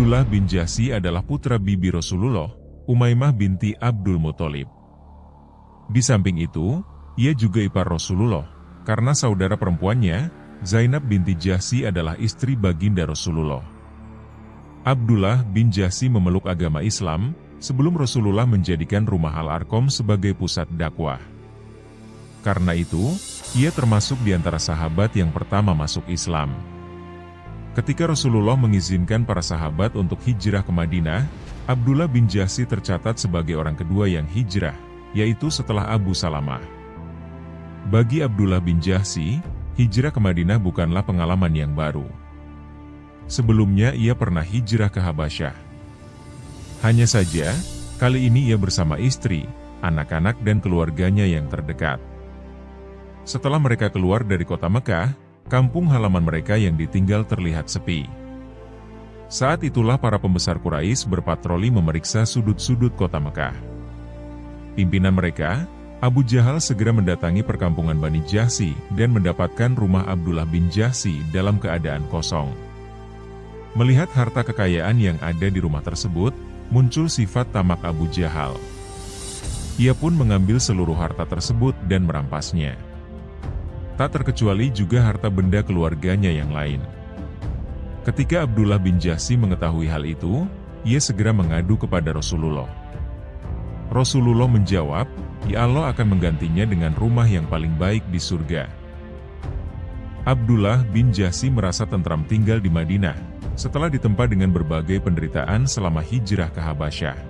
Abdullah bin Jahsy adalah putra bibi Rasulullah, Umaymah binti Abdul Muthalib. Di samping itu, ia juga ipar Rasulullah, karena saudara perempuannya, Zainab binti Jahsy adalah istri baginda Rasulullah. Abdullah bin Jahsy memeluk agama Islam, sebelum Rasulullah menjadikan rumah Al-Arqam sebagai pusat dakwah. Karena itu, ia termasuk di antara sahabat yang pertama masuk Islam. Ketika Rasulullah mengizinkan para sahabat untuk hijrah ke Madinah, Abdullah bin Jahsy tercatat sebagai orang kedua yang hijrah, yaitu setelah Abu Salamah. Bagi Abdullah bin Jahsy, hijrah ke Madinah bukanlah pengalaman yang baru. Sebelumnya ia pernah hijrah ke Habasyah. Hanya saja, kali ini ia bersama istri, anak-anak dan keluarganya yang terdekat. Setelah mereka keluar dari kota Mekah, kampung halaman mereka yang ditinggal terlihat sepi. Saat itulah para pembesar Quraisy berpatroli memeriksa sudut-sudut kota Mekah. Pimpinan mereka, Abu Jahal, segera mendatangi perkampungan Bani Jahsy dan mendapatkan rumah Abdullah bin Jahsy dalam keadaan kosong. Melihat harta kekayaan yang ada di rumah tersebut, muncul sifat tamak Abu Jahal. Ia pun mengambil seluruh harta tersebut dan merampasnya. Tak terkecuali juga harta benda keluarganya yang lain. Ketika Abdullah bin Jahsy mengetahui hal itu, ia segera mengadu kepada Rasulullah. Rasulullah menjawab, "Ya Allah akan menggantinya dengan rumah yang paling baik di surga." Abdullah bin Jahsy merasa tentram tinggal di Madinah, setelah ditempa dengan berbagai penderitaan selama hijrah ke Habasyah.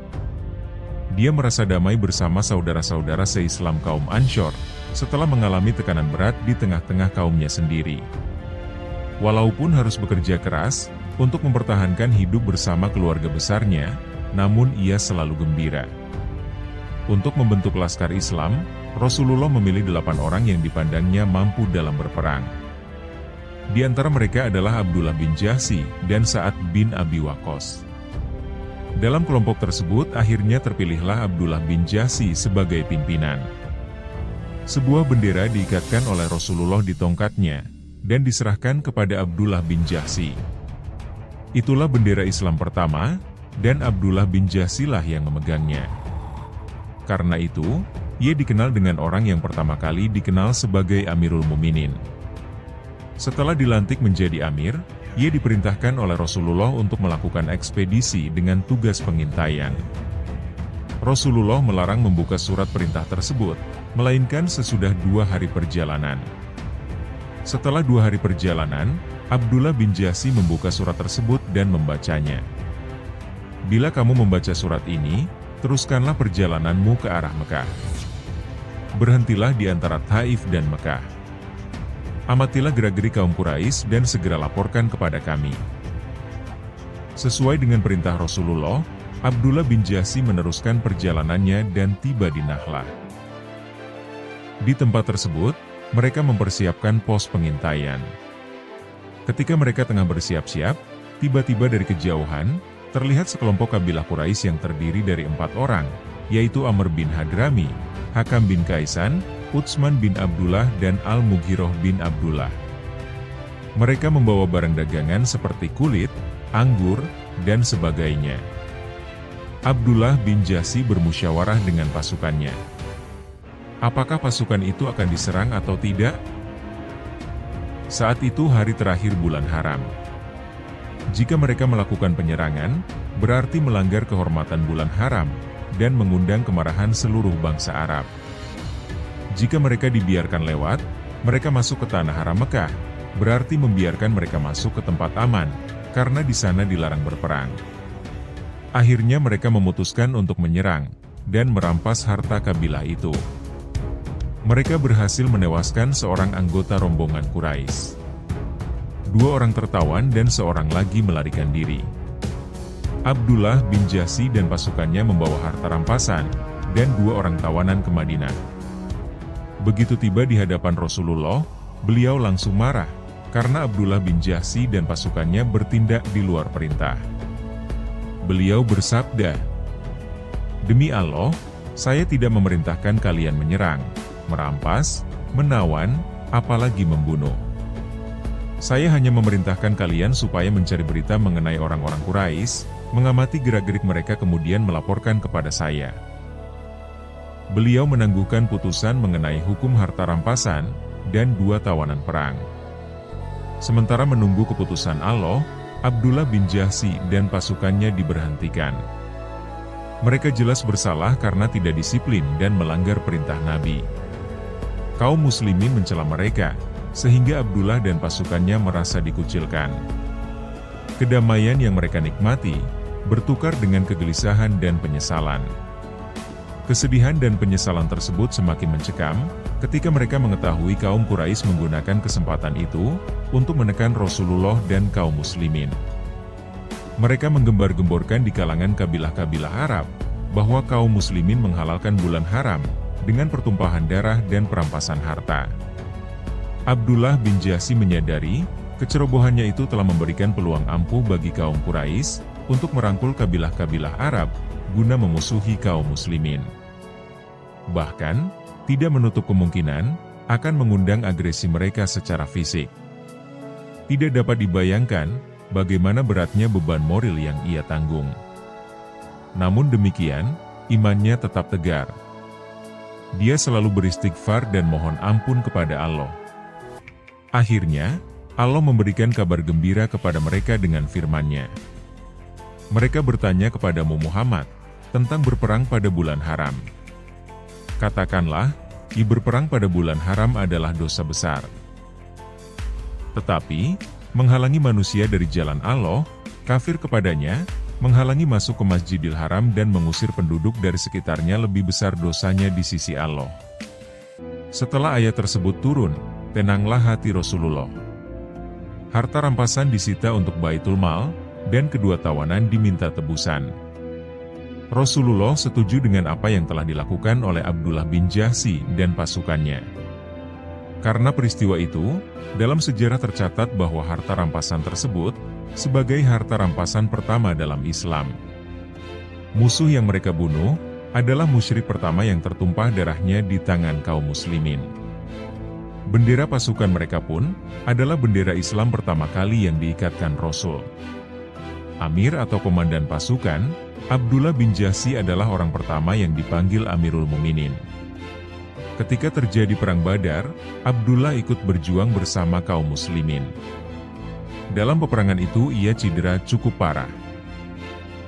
Dia merasa damai bersama saudara-saudara se-Islam kaum Ansyar, setelah mengalami tekanan berat di tengah-tengah kaumnya sendiri. Walaupun harus bekerja keras untuk mempertahankan hidup bersama keluarga besarnya, namun ia selalu gembira. Untuk membentuk laskar Islam, Rasulullah memilih 8 orang yang dipandangnya mampu dalam berperang. Di antara mereka adalah Abdullah bin Jahsy dan Sa'ad bin Abi Waqqas. Dalam kelompok tersebut akhirnya terpilihlah Abdullah bin Jahsy sebagai pimpinan. Sebuah bendera diikatkan oleh Rasulullah di tongkatnya, dan diserahkan kepada Abdullah bin Jahsy. Itulah bendera Islam pertama, dan Abdullah bin Jahsy lah yang memegangnya. Karena itu, ia dikenal dengan orang yang pertama kali dikenal sebagai Amirul Muminin. Setelah dilantik menjadi amir, ia diperintahkan oleh Rasulullah untuk melakukan ekspedisi dengan tugas pengintaian. Rasulullah melarang membuka surat perintah tersebut, melainkan sesudah 2 hari perjalanan. Setelah 2 hari perjalanan, Abdullah bin Jahsy membuka surat tersebut dan membacanya. "Bila kamu membaca surat ini, teruskanlah perjalananmu ke arah Mekah. Berhentilah di antara Taif dan Mekah. Amatilah gerak-gerik kaum Quraisy dan segera laporkan kepada kami." Sesuai dengan perintah Rasulullah, Abdullah bin Jahsy meneruskan perjalanannya dan tiba di Nahlah. Di tempat tersebut, mereka mempersiapkan pos pengintaian. Ketika mereka tengah bersiap-siap, tiba-tiba dari kejauhan, terlihat sekelompok kabilah Quraisy yang terdiri dari 4 orang, yaitu Amr bin Hadrami, Hakam bin Kaisan, Utsman bin Abdullah dan Al-Mughirah bin Abdullah. Mereka membawa barang dagangan seperti kulit, anggur, dan sebagainya. Abdullah bin Jahsy bermusyawarah dengan pasukannya. Apakah pasukan itu akan diserang atau tidak? Saat itu hari terakhir bulan haram. Jika mereka melakukan penyerangan, berarti melanggar kehormatan bulan haram, dan mengundang kemarahan seluruh bangsa Arab. Jika mereka dibiarkan lewat, mereka masuk ke tanah haram Mekah, berarti membiarkan mereka masuk ke tempat aman, karena di sana dilarang berperang. Akhirnya mereka memutuskan untuk menyerang, dan merampas harta kabilah itu. Mereka berhasil menewaskan seorang anggota rombongan Quraisy. 2 orang tertawan dan seorang lagi melarikan diri. Abdullah bin Jahsy dan pasukannya membawa harta rampasan, dan 2 orang tawanan ke Madinah. Begitu tiba di hadapan Rasulullah, beliau langsung marah, karena Abdullah bin Jahsy dan pasukannya bertindak di luar perintah. Beliau bersabda, "Demi Allah, saya tidak memerintahkan kalian menyerang, merampas, menawan, apalagi membunuh. Saya hanya memerintahkan kalian supaya mencari berita mengenai orang-orang Quraisy, mengamati gerak-gerik mereka kemudian melaporkan kepada saya. Beliau menangguhkan putusan mengenai hukum harta rampasan, dan 2 tawanan perang. Sementara menunggu keputusan Allah, Abdullah bin Jahsy dan pasukannya diberhentikan. Mereka jelas bersalah karena tidak disiplin dan melanggar perintah Nabi. Kaum muslimin mencela mereka, sehingga Abdullah dan pasukannya merasa dikucilkan. Kedamaian yang mereka nikmati, bertukar dengan kegelisahan dan penyesalan. Kesedihan dan penyesalan tersebut semakin mencekam, ketika mereka mengetahui kaum Quraisy menggunakan kesempatan itu, untuk menekan Rasulullah dan kaum muslimin. Mereka menggembar-gemborkan di kalangan kabilah-kabilah Arab, bahwa kaum muslimin menghalalkan bulan haram, dengan pertumpahan darah dan perampasan harta. Abdullah bin Jahsy menyadari, kecerobohannya itu telah memberikan peluang ampuh bagi kaum Quraisy, untuk merangkul kabilah-kabilah Arab, guna memusuhi kaum muslimin. Bahkan, tidak menutup kemungkinan, akan mengundang agresi mereka secara fisik. Tidak dapat dibayangkan, bagaimana beratnya beban moral yang ia tanggung. Namun demikian, imannya tetap tegar. Dia selalu beristighfar dan mohon ampun kepada Allah. Akhirnya, Allah memberikan kabar gembira kepada mereka dengan firman-Nya. Mereka bertanya kepadamu Muhammad, tentang berperang pada bulan haram. Katakanlah, berperang pada bulan haram adalah dosa besar. Tetapi, menghalangi manusia dari jalan Allah, kafir kepadanya, menghalangi masuk ke Masjidil Haram dan mengusir penduduk dari sekitarnya lebih besar dosanya di sisi Allah. Setelah ayat tersebut turun, tenanglah hati Rasulullah. Harta rampasan disita untuk Baitul Mal, dan kedua tawanan diminta tebusan. Rasulullah setuju dengan apa yang telah dilakukan oleh Abdullah bin Jahsy dan pasukannya. Karena peristiwa itu, dalam sejarah tercatat bahwa harta rampasan tersebut, sebagai harta rampasan pertama dalam Islam. Musuh yang mereka bunuh, adalah musyrik pertama yang tertumpah darahnya di tangan kaum muslimin. Bendera pasukan mereka pun, adalah bendera Islam pertama kali yang diikatkan Rasul. Amir atau komandan pasukan, Abdullah bin Jahsy adalah orang pertama yang dipanggil Amirul Mukminin. Ketika terjadi Perang Badar, Abdullah ikut berjuang bersama kaum muslimin. Dalam peperangan itu ia cedera cukup parah.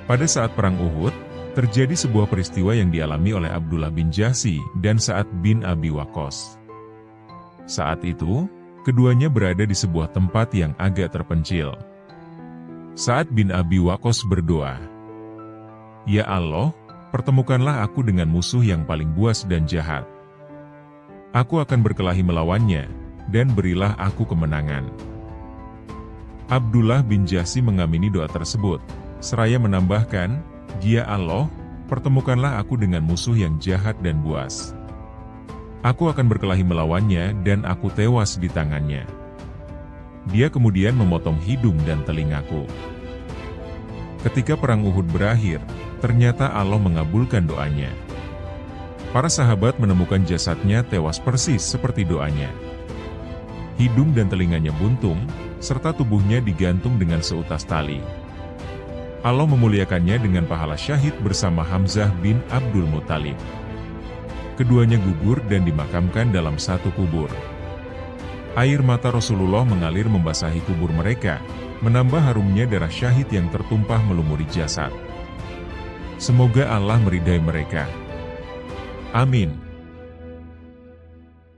Pada saat Perang Uhud, terjadi sebuah peristiwa yang dialami oleh Abdullah bin Jahsy dan Sa'ad bin Abi Waqqas. Saat itu, keduanya berada di sebuah tempat yang agak terpencil. Sa'ad bin Abi Waqqas berdoa, "Ya Allah, pertemukanlah aku dengan musuh yang paling buas dan jahat. Aku akan berkelahi melawannya, dan berilah aku kemenangan." Abdullah bin Jahsy mengamini doa tersebut, seraya menambahkan, "Ya Allah, pertemukanlah aku dengan musuh yang jahat dan buas. Aku akan berkelahi melawannya dan aku tewas di tangannya." Dia kemudian memotong hidung dan telingaku. Ketika Perang Uhud berakhir, ternyata Allah mengabulkan doanya. Para sahabat menemukan jasadnya tewas persis seperti doanya. Hidung dan telinganya buntung, serta tubuhnya digantung dengan seutas tali. Allah memuliakannya dengan pahala syahid bersama Hamzah bin Abdul Muttalib. Keduanya gugur dan dimakamkan dalam satu kubur. Air mata Rasulullah mengalir membasahi kubur mereka, menambah harumnya darah syahid yang tertumpah melumuri jasad. Semoga Allah meridai mereka. Amin.